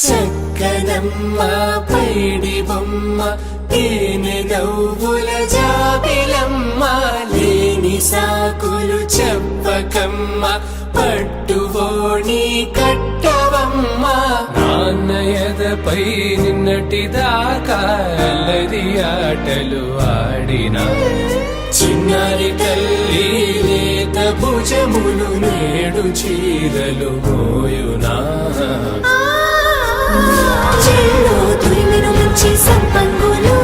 చక్కనమ్మ పైడి బొమ్మ తేనె నవ్వుల జాబిలమ్మ లేని సాకులు చెప్పకమ్మ పట్టువోణి కట్టవమ్మ నాన్నయదపై నిన్నటిదాకా అల్లరి ఆటలు ఆడినా చిన్నారి తల్లి లేత భుజములు నేడు చీరలు మోయునా చెల్లో తురిమిను మంచి సంపంగులు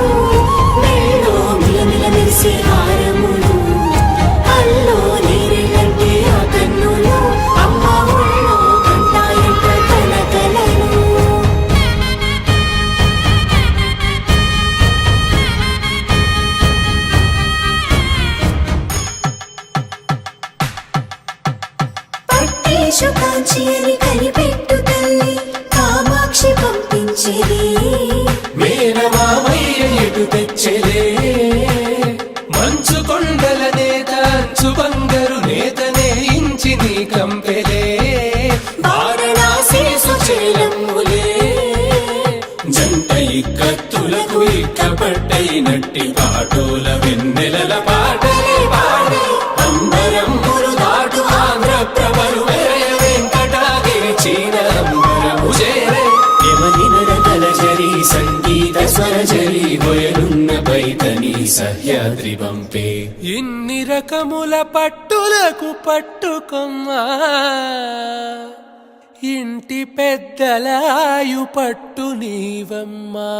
మెల్లో మిలమిల మెరిసే హారములు అల్లో నీరెలంటే ఆ కన్నులు అమ్మ ఒళ్ళో కంటాయంట కలకలను పట్టేశు కాంచి అని కనిపెట్టు తల్లి కామాక్షి పంపించేది మేనమామయ్య ఎటు తెచ్చలే మంచు కొండల నేత అంచు బంగారు నేతనే ఇంచి నీ కంపెలే వారణాసి సుచేలమ్ములే జంట ఇక్కత్తులకు ఇక్కపట్టైనట్టి పాటోల వెన్నెలల పాటలే పాడే అంబరమ్ములు దాటు ఆంధ్ర ప్రభలు వేయ వెంకటాగిరి చీన అంబరము చేరే యమనినరతలజరి సంగీత స్వరజరి బొయలున్న పైతని సహ్యాద్రి పంపే ఇన్ని రకముల పట్టులకు పట్టుకొమ్మా ఇంటి పెద్దలాయు పట్టు నీవమ్మా